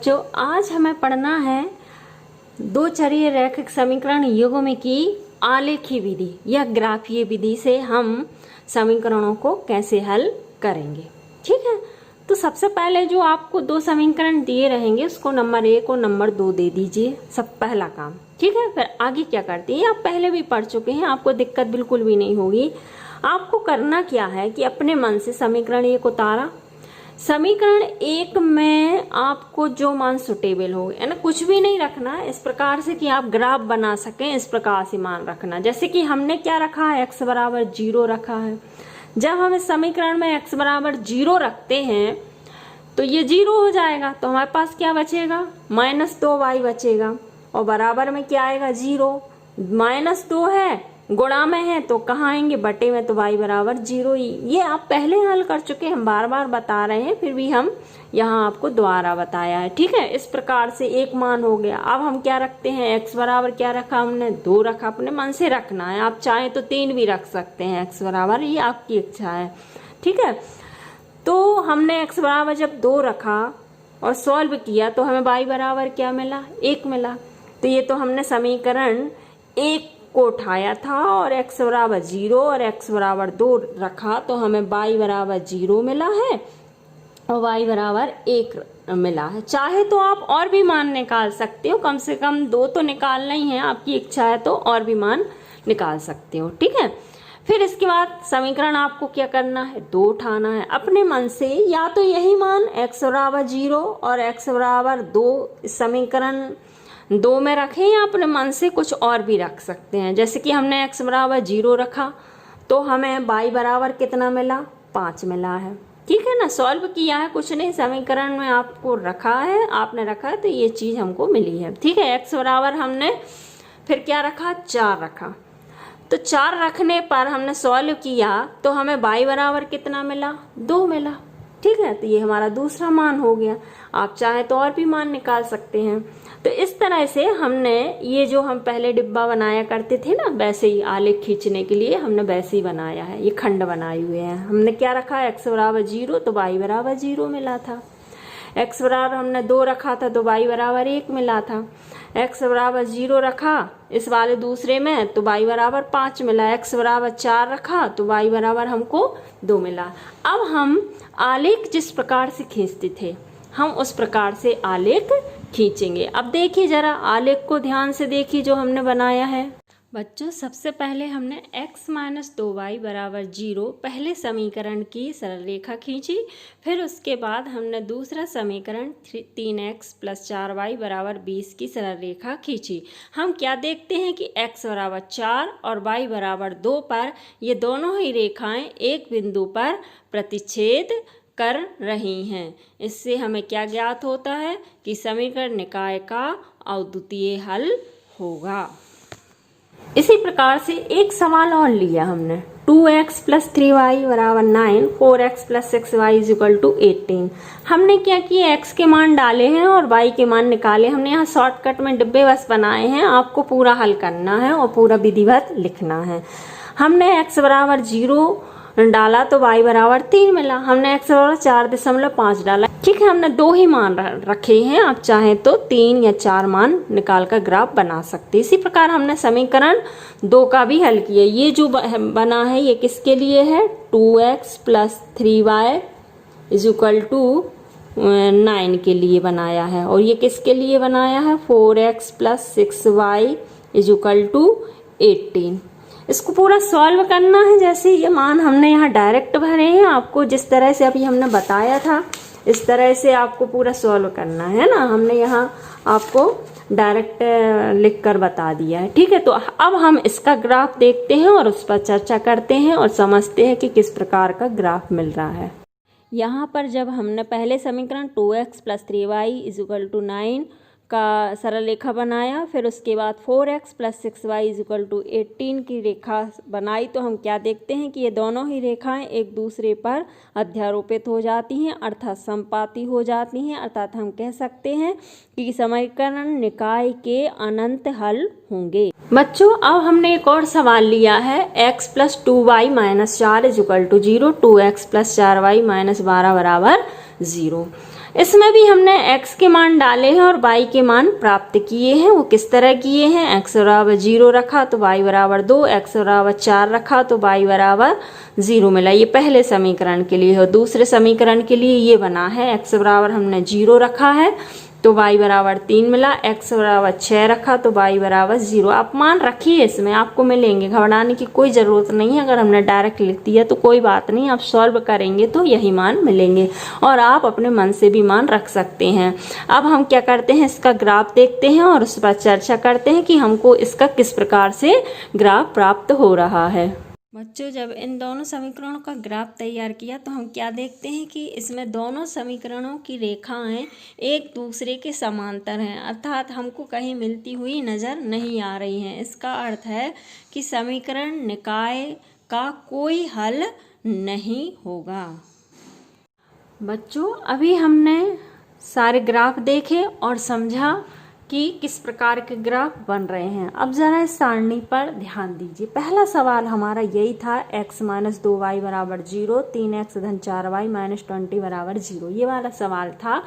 बच्चों आज हमें पढ़ना है दो चरीय रैखिक समीकरण युग्म की आलेखी विधि या ग्राफीय विधि से हम समीकरणों को कैसे हल करेंगे। ठीक है, तो सबसे पहले जो आपको दो समीकरण दिए रहेंगे उसको नंबर 1 और नंबर 2 दे दीजिए, सब पहला काम। ठीक है, फिर आगे क्या करते हैं आप पहले भी पढ़ चुके हैं, आपको दिक्कत बिल्कुल भी नहीं होगी। आपको करना क्या है कि अपने मन से समीकरण 1 उतारा, समीकरण 1 में आपको जो मान सुटेबल हो, है ना, कुछ भी नहीं रखना, इस प्रकार से कि आप ग्राफ बना सकें, इस प्रकार से मान रखना। जैसे कि हमने क्या रखा है, x बराबर 0 रखा है। जब हम इस समीकरण में x बराबर 0 रखते हैं तो ये 0 हो जाएगा, तो हमारे पास क्या बचेगा, -2y बचेगा, और बराबर में क्या आएगा 0, -2 है गुणा में है तो कहाँ आएंगे बटे में, तो y बराबर 0 ही। ये आप पहले हल कर चुके हैं, हम बार बार बता रहे हैं, फिर भी हम यहाँ आपको दोबारा बताया है। ठीक है, इस प्रकार से एक मान हो गया। अब हम क्या रखते हैं, x बराबर क्या रखा हमने, 2 रखा, अपने मन से रखना है, आप चाहें तो 3 भी रख सकते हैं, x बराबर, ये आपकी इच्छा है। ठीक है, तो हमने x बराबर जब 2 रखा और सॉल्व किया तो हमें y बराबर क्या मिला, 1 मिला। तो ये तो हमने समीकरण 1 को उठाया था और x बराबर 0 और x बराबर 2 रखा तो हमें y बराबर 0 मिला है और y बराबर 1 मिला है। चाहे तो आप और भी मान निकाल सकते हो, कम से कम 2 तो निकालना ही है, आपकी इच्छा है तो और भी मान निकाल सकते हो। ठीक है, फिर इसके बाद समीकरण आपको क्या करना है, 2 उठाना है अपने मन से, या तो यही मान x बराबर 0 और x बराबर 2 समीकरण 2 में रखें, या अपने मन से कुछ और भी रख सकते हैं। जैसे कि हमने x बराबर 0 रखा तो हमें y बराबर कितना मिला, 5 मिला है। ठीक है ना, सॉल्व किया है, कुछ नहीं, समीकरण में आपको रखा है, आपने रखा है तो ये चीज हमको मिली है। ठीक है, x बराबर हमने फिर क्या रखा, 4 रखा, तो 4 रखने पर हमने सॉल्व किया तो हमें y बराबर कितना मिला, 2 मिला। ठीक है, तो ये हमारा दूसरा मान हो गया। आप चाहे तो और भी मान निकाल सकते हैं। तो इस तरह से हमने ये जो हम पहले डिब्बा बनाया करते थे ना, वैसे ही आलेख खींचने के लिए हमने वैसे ही बनाया है, ये खंड बनाए हुए हैं। हमने क्या रखा, x बराबर 0 तो y बराबर 0 मिला था, x बराबर हमने 2 रखा था तो y बराबर 1 मिला था, x बराबर 0 रखा इस वाले दूसरे में तो y बराबर 5 मिला, x बराबर 4 रखा तो y बराबर हमको 2 मिला। अब हम आलेख जिस प्रकार से खींचते थे हम उस प्रकार से आलेख खींचेंगे। अब देखिए जरा आलेख को ध्यान से देखिए जो हमने बनाया है। बच्चों सबसे पहले हमने x - 2y बराबर 0 पहले समीकरण की सरल रेखा खींची, फिर उसके बाद हमने दूसरा समीकरण 3x + 4y बराबर 20 की सरल रेखा खींची। हम क्या देखते हैं कि x बराबर 4 और y बराबर 2 पर ये दोनों ही रेखाएं एक बिंदु पर प्रतिच्छेद कर रही हैं। इससे हमें क्या ज्ञात होता है कि समीकरण निकाय का अद्वितीय हल होगा। इसी प्रकार से एक सवाल और लिया हमने, 2x + 3y बराबर 9, 4x + 6y = 18। हमने क्या किया, x के मान डाले हैं और y के मान निकाले। हमने यहाँ शॉर्टकट में डिब्बे बस बनाए हैं, आपको पूरा हल करना है और पूरा विधिवत लिखना है। हमने x बराबर 0 डाला तो y बराबर 3 मिला, हमने x बराबर 4.5 डाला। ठीक है, हमने 2 ही मान रखे हैं, आप चाहें तो 3 या 4 मान निकाल कर ग्राफ बना सकते। इसी प्रकार हमने समीकरण 2 का भी हल किया। ये जो बना है ये किसके लिए है, 2x + 3y = 9 के लिए बनाया है, और ये किसके लिए बनाया है, 4x + 6y = 18। इसको पूरा सॉल्व करना है। जैसे ये मान हमने यहाँ डायरेक्ट भरे हैं, आपको जिस तरह से अभी हमने बताया था इस तरह से आपको पूरा सॉल्व करना है ना, हमने यहाँ आपको डायरेक्ट लिख कर बता दिया है। ठीक है, तो अब हम इसका ग्राफ देखते हैं और उस पर चर्चा करते हैं और समझते हैं कि किस प्रकार का ग्राफ मिल रहा है। यहाँ पर जब हमने पहले समीकरण 2x + 3y = 9 का सरल रेखा बनाया, फिर उसके बाद 4x + 6y = 18 की रेखा बनाई, तो हम क्या देखते हैं कि ये दोनों ही रेखाएं एक दूसरे पर अध्यारोपित हो जाती हैं, अर्थात समपाती हो जाती हैं। अर्थात हम कह सकते हैं कि समीकरण निकाय के अनंत हल होंगे। बच्चों अब हमने एक और सवाल लिया है, x + 2y - 4 = 0, 2x + 4y - 12 बराबर 0। इसमें भी हमने x के मान डाले हैं और y के मान प्राप्त किए हैं। वो किस तरह किए हैं, x बराबर 0 रखा तो y बराबर 2, x बराबर 4 रखा तो y बराबर 0 मिला। ये पहले समीकरण के लिए है। दूसरे समीकरण के लिए ये बना है, x बराबर हमने 0 रखा है तो y बराबर 3 मिला, x बराबर 6 रखा तो y बराबर 0। आप मान रखिए, इसमें आपको मिलेंगे, घबराने की कोई ज़रूरत नहीं है। अगर हमने डायरेक्ट लिख दिया तो कोई बात नहीं, आप सॉल्व करेंगे तो यही मान मिलेंगे और आप अपने मन से भी मान रख सकते हैं। अब हम क्या करते हैं, इसका ग्राफ देखते हैं और उस पर चर्चा करते हैं कि हमको इसका किस प्रकार से ग्राफ प्राप्त हो रहा है। बच्चों, जब इन दोनों समीकरणों का ग्राफ तैयार किया तो हम क्या देखते हैं कि इसमें दोनों समीकरणों की रेखाएं एक दूसरे के समांतर हैं, अर्थात हमको कहीं मिलती हुई नज़र नहीं आ रही हैं। इसका अर्थ है कि समीकरण निकाय का कोई हल नहीं होगा। बच्चों, अभी हमने सारे ग्राफ देखे और समझा कि किस प्रकार के ग्राफ बन रहे हैं। अब जरा इस सारणी पर ध्यान दीजिए। पहला सवाल हमारा यही था, x - 2y बराबर 0, 3x - 4y - 20 बराबर 0, ये वाला सवाल था।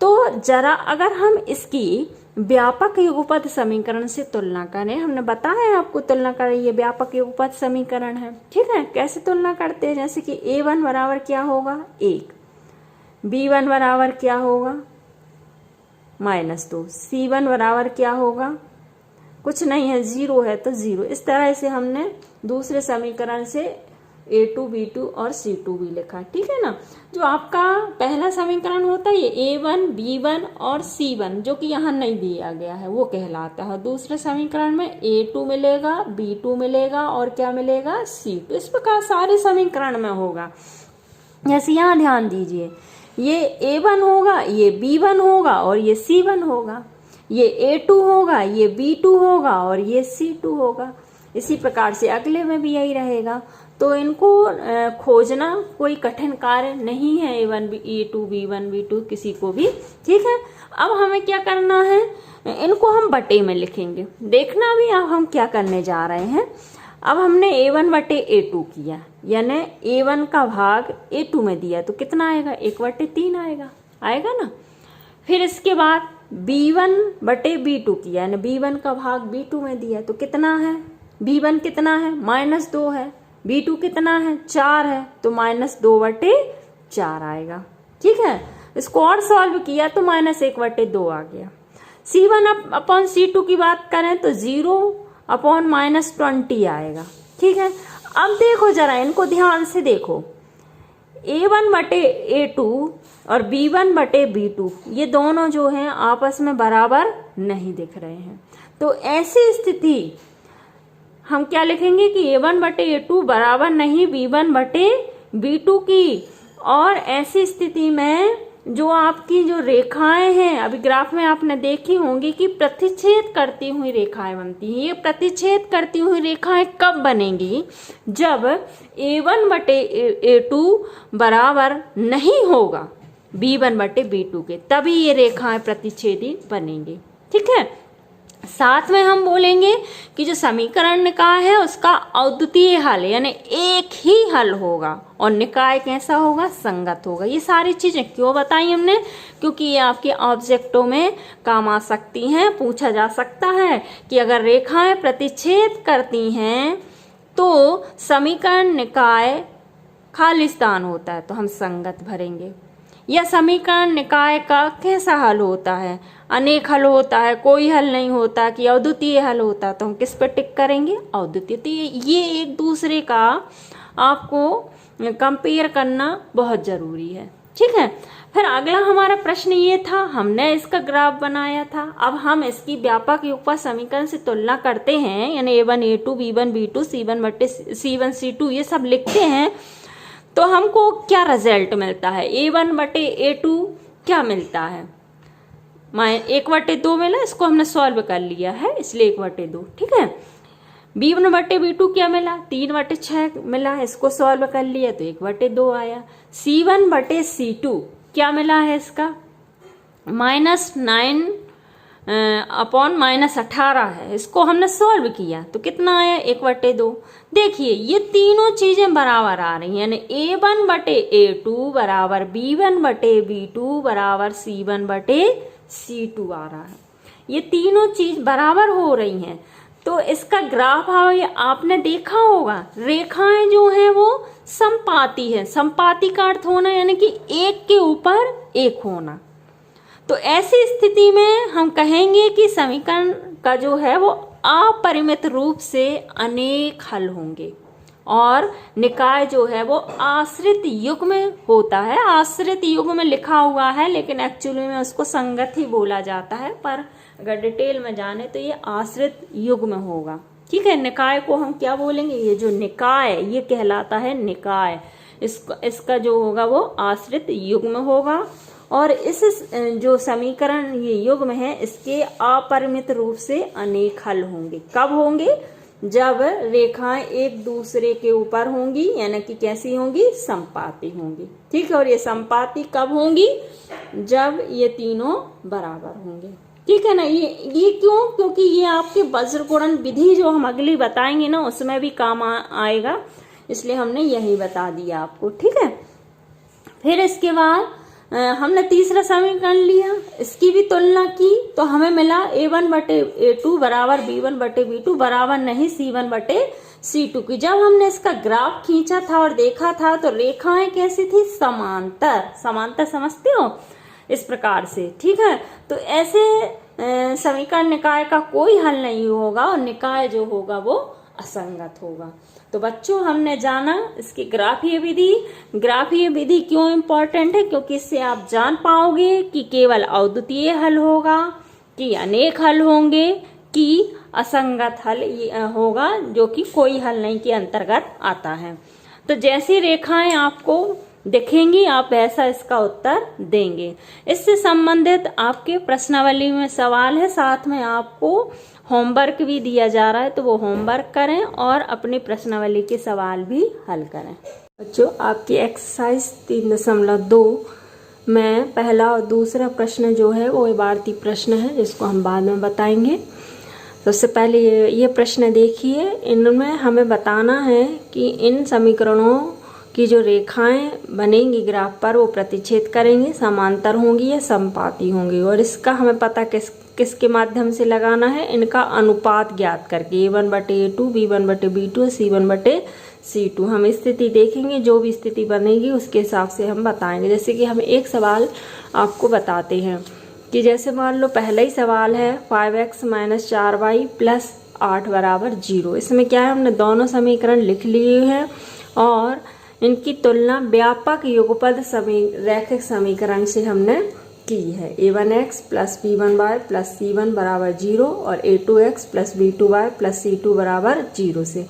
तो जरा अगर हम इसकी व्यापक युगपद समीकरण से तुलना करें, हमने बताया आपको तुलना करें, ये व्यापक युगपद समीकरण है, ठीक है। कैसे तुलना करते हैं, जैसे कि a1 बराबर क्या होगा 1, b1 बराबर क्या होगा -2, c1 बराबर क्या होगा, कुछ नहीं है, 0 है तो 0। इस तरह से हमने दूसरे समीकरण से a2, b2 और c2 भी लिखा, ठीक है ना। जो आपका पहला समीकरण होता है ये a1, b1 और c1 जो कि यहाँ नहीं दिया गया है वो कहलाता है। दूसरे समीकरण में a2 मिलेगा, b2 मिलेगा और क्या मिलेगा c2। इस प्रकार सारे समीकरण में होगा। जैसे यहाँ ध्यान दीजिए, ये a1 होगा, ये b1 होगा और ये c1 होगा, ये a2 होगा, ये b2 होगा और ये c2 होगा। इसी प्रकार से अगले में भी यही रहेगा। तो इनको खोजना कोई कठिन कार्य नहीं है, a1, a2, b1, b2 किसी को भी, ठीक है। अब हमें क्या करना है, इनको हम बटे में लिखेंगे। देखना भी अब हम क्या करने जा रहे हैं। अब हमने a1 बटे a2 किया, यानी a1 का भाग a2 में दिया तो कितना आएगा 1/3 आएगा ना। फिर इसके बाद b1 बटे b2 किया, यानी b1 का भाग b2 में दिया तो कितना है, b1 कितना है -2 है, b2 कितना है 4 है तो -2/4 आएगा, ठीक है। इसको और सॉल्व किया तो -1/2 आ गया। c1 अपॉन c2 की बात करें तो 0/-20 आएगा, ठीक है। अब देखो जरा, इनको ध्यान से देखो, a1 बटे a2 और b1 बटे b2 ये दोनों जो हैं आपस में बराबर नहीं दिख रहे हैं। तो ऐसी स्थिति हम क्या लिखेंगे कि a1 बटे a2 बराबर नहीं b1 बटे b2 की। और ऐसी स्थिति में जो आपकी जो रेखाएं हैं, अभी ग्राफ में आपने देखी होंगी कि प्रतिच्छेद करती हुई रेखाएं बनती हैं। ये प्रतिच्छेद करती हुई रेखाएं कब बनेंगी, जब a1 बटे a2 बराबर नहीं होगा b1 बटे b2 के, तभी ये रेखाएं प्रतिच्छेदी बनेंगी, ठीक है। साथ में हम बोलेंगे कि जो समीकरण निकाय है उसका अद्वितीय हल यानी एक ही हल होगा और निकाय कैसा होगा, संगत होगा। ये सारी चीजें क्यों बताई हमने, क्योंकि ये आपके ऑब्जेक्टों में काम आ सकती हैं। पूछा जा सकता है कि अगर रेखाएं प्रतिच्छेद करती हैं तो समीकरण निकाय खाली स्थान होता है तो हम संगत भरेंगे। यह समीकरण निकाय का कैसा हल होता है, अनेक हल होता है, कोई हल नहीं होता कि अद्वितीय हल होता, तो हम किस पर टिक करेंगे, अद्वितीय। तो ये एक दूसरे का आपको कंपेयर करना बहुत जरूरी है, ठीक है। फिर अगला हमारा प्रश्न ये था, हमने इसका ग्राफ बनाया था। अब हम इसकी व्यापक युगपत समीकरण से तुलना करते हैं, यानी a1 a2 b1 b2 c1 बटे c1 c2 ये सब लिखते हैं तो हमको क्या रिजल्ट मिलता है, a1 बटे a2 क्या मिलता है, 1/2 मिला। इसको हमने सॉल्व कर लिया है इसलिए 1/2, ठीक है। b1 बटे b2 क्या मिला, 3/6 मिला, इसको सॉल्व कर लिया तो 1/2 आया। c1 बटे c2 क्या मिला है, इसका -9 अपॉन -18 है, इसको हमने सॉल्व किया तो कितना आया 1/2। देखिए ये तीनों चीजें बराबर आ रही हैं, यानी A1/A2 बराबर B1/B2 बराबर C1/C2 आ रहा है। ये तीनों चीज बराबर हो रही हैं, तो इसका ग्राफ आपने देखा होगा, रेखाएं जो हैं वो समपाती है। समपाती का अर्थ होना यानी कि एक के ऊपर एक होना। तो ऐसी स्थिति में हम कहेंगे कि समीकरण का जो है वो अपरिमित रूप से अनेक हल होंगे और निकाय जो है वो आश्रित युग्म होता है। आश्रित युग्म में लिखा हुआ है लेकिन एक्चुअली में उसको संगत ही बोला जाता है, पर अगर डिटेल में जाने तो ये आश्रित युग्म होगा। ठीक है, निकाय को हम क्या बोलेंगे, ये जो निकाय ये कहलाता है निकाय। इसका जो होगा वो आश्रित युग्म होगा और इस जो समीकरण ये युग्म है इसके अपरिमित रूप से अनेक हल होंगे। कब होंगे, जब रेखाएं एक दूसरे के ऊपर होंगी, यानी कि कैसी होंगी, समपाती होंगी। ठीक है, और ये समपाती कब होंगी, जब ये तीनों बराबर होंगे। ठीक है ना, ये क्यों, क्योंकि ये आपके वज्र गुणन विधि जो हम अगली बताएंगे ना उसमें भी काम आएगा, इसलिए हमने यही बता दिया आपको। ठीक है, फिर इसके बाद हमने तीसरा समीकरण लिया, इसकी भी तुलना की तो हमें मिला A1/A2 बराबर B1/B2 बराबर नहीं C1/C2 की। जब हमने इसका ग्राफ खींचा था और देखा था तो रेखाएं कैसी थी, समांतर। समांतर समझते हो, इस प्रकार से। ठीक है, तो ऐसे समीकरण निकाय का कोई हल नहीं होगा और निकाय जो होगा वो असंगत होगा। तो बच्चों हमने जाना इसकी ग्राफीय विधि। ग्राफीय विधि क्यों इम्पोर्टेंट है, क्योंकि इससे आप जान पाओगे कि केवल अद्वितीय हल होगा, कि अनेक हल होंगे, कि असंगत हल होगा जो कि कोई हल नहीं के अंतर्गत आता है। तो जैसी रेखाएं आपको दिखेंगी आप वैसा इसका उत्तर देंगे। इससे संबंधित आपके प्रश्नावली में सवाल है, साथ में आपको होमवर्क भी दिया जा रहा है, तो वो होमवर्क करें और अपनी प्रश्नावली के सवाल भी हल करें। बच्चों आपकी एक्सरसाइज 3.2 में पहला और दूसरा प्रश्न जो है वो इबारती प्रश्न है, जिसको हम बाद में बताएंगे। सबसे पहले ये प्रश्न देखिए, इनमें हमें बताना है कि इन समीकरणों की जो रेखाएं बनेंगी ग्राफ पर वो प्रतिच्छेद करेंगी, समांतर होंगी या समपाती होंगी, और इसका हमें पता किसके माध्यम से लगाना है, इनका अनुपात ज्ञात करके A1/A2 B1/B2 C1/C2। हम स्थिति देखेंगे, जो भी स्थिति बनेगी उसके हिसाब से हम बताएंगे। जैसे कि हम एक सवाल आपको बताते हैं कि जैसे मान लो पहला ही सवाल है 5x - 4y + 8 बराबर 0। इसमें क्या है, हमने दोनों समीकरण लिख लिए हैं और इनकी तुलना व्यापक युगपद रैखिक समीकरण से हमने की है। A1x + B1y + C1 बराबर 0 और A2x + B2y + C2 बराबर 0 से।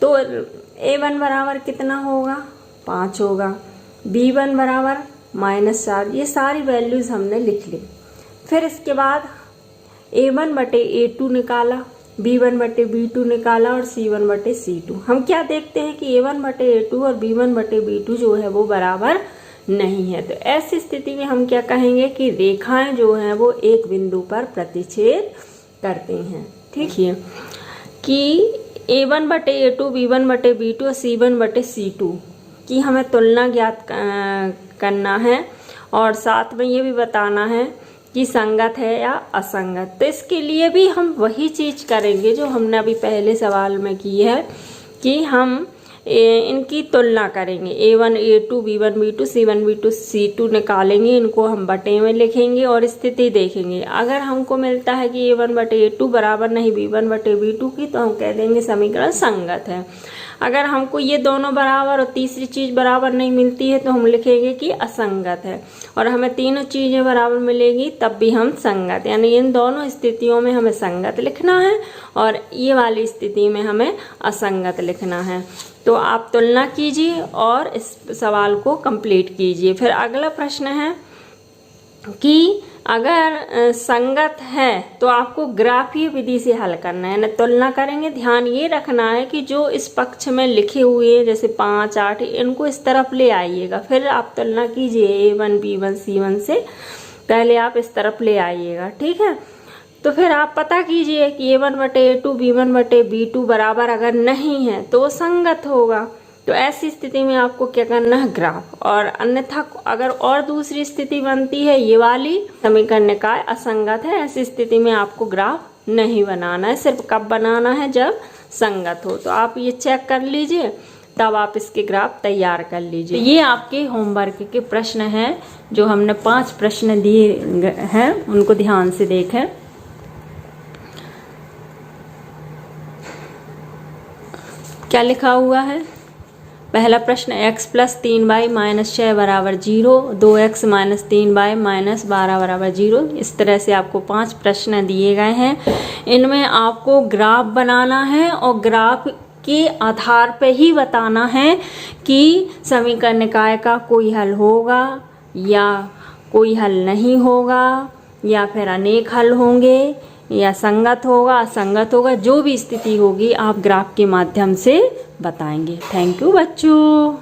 तो A1 बराबर कितना होगा, 5 होगा, B1 बराबर -4। ये सारी वैल्यूज हमने लिख ली। फिर इसके बाद A1/A2 निकाला, B1/B2 निकाला और C1/C2। हम क्या देखते हैं कि A1/A2 और B1/B2 जो है वो बराबर नहीं है। तो ऐसी स्थिति में हम क्या कहेंगे कि रेखाएं जो हैं वो एक बिंदु पर प्रतिच्छेद करते हैं। ठीक है, कि A1/A2 B1/B2 और C1/C2 की हमें तुलना ज्ञात करना है और साथ में ये भी बताना है कि संगत है या असंगत। तो इसके लिए भी हम वही चीज करेंगे जो हमने अभी पहले सवाल में की है, कि हम इनकी तुलना करेंगे। A1 A2 B1 B2 C1 B2 C2 निकालेंगे, इनको हम बटे में लिखेंगे और स्थिति देखेंगे। अगर हमको मिलता है कि A1/A2 बराबर नहीं B1/B2 की, तो हम कह देंगे समीकरण संगत है। अगर हमको ये दोनों बराबर और तीसरी चीज बराबर नहीं मिलती है तो हम लिखेंगे कि असंगत है, और हमें तीनों चीजें बराबर मिलेगी तब भी हम संगत, यानी इन दोनों स्थितियों में हमें संगत लिखना है और ये वाली स्थिति में हमें असंगत लिखना है। तो आप तुलना कीजिए और इस सवाल को कंप्लीट कीजिए। फिर अगला प्रश्न है कि अगर संगत है तो आपको ग्राफीय विधि से हल करना है, ना तुलना करेंगे। ध्यान ये रखना है कि जो इस पक्ष में लिखे हुए हैं जैसे 5 8 इनको इस तरफ ले आइएगा, फिर आप तुलना कीजिए A1 B1 C1 से, पहले आप इस तरफ ले आइएगा। ठीक है, तो फिर आप पता कीजिए कि a1/a2 b1/b2 बराबर अगर नहीं है तो वो संगत होगा। तो ऐसी स्थिति में आपको क्या करना है, ग्राफ। और अन्यथा अगर और दूसरी स्थिति बनती है, ये वाली समीकरण निकाय असंगत है, ऐसी स्थिति में आपको ग्राफ नहीं बनाना है। सिर्फ कब बनाना है, जब संगत हो। तो आप ये चेक कर लीजिए, तब आप इसके ग्राफ तैयार कर लीजिए। ये आपके होमवर्क के प्रश्न हैं, जो हमने 5 प्रश्न दिए हैं, उनको ध्यान से देखें। क्या लिखा हुआ है? पहला प्रश्न, x + 3y - 6 = 0, 2x - 3y - 12 = 0। इस तरह से आपको 5 प्रश्न दिए गए हैं। इनमें आपको ग्राफ बनाना है और ग्राफ के आधार पे ही बताना है कि समीकरण निकाय का कोई हल होगा या कोई हल नहीं होगा, या फिर अनेक हल होंगे, या संगत होगा, असंगत होगा। जो भी स्थिति होगी आप ग्राफ के माध्यम से बताएंगे। थैंक यू बच्चों।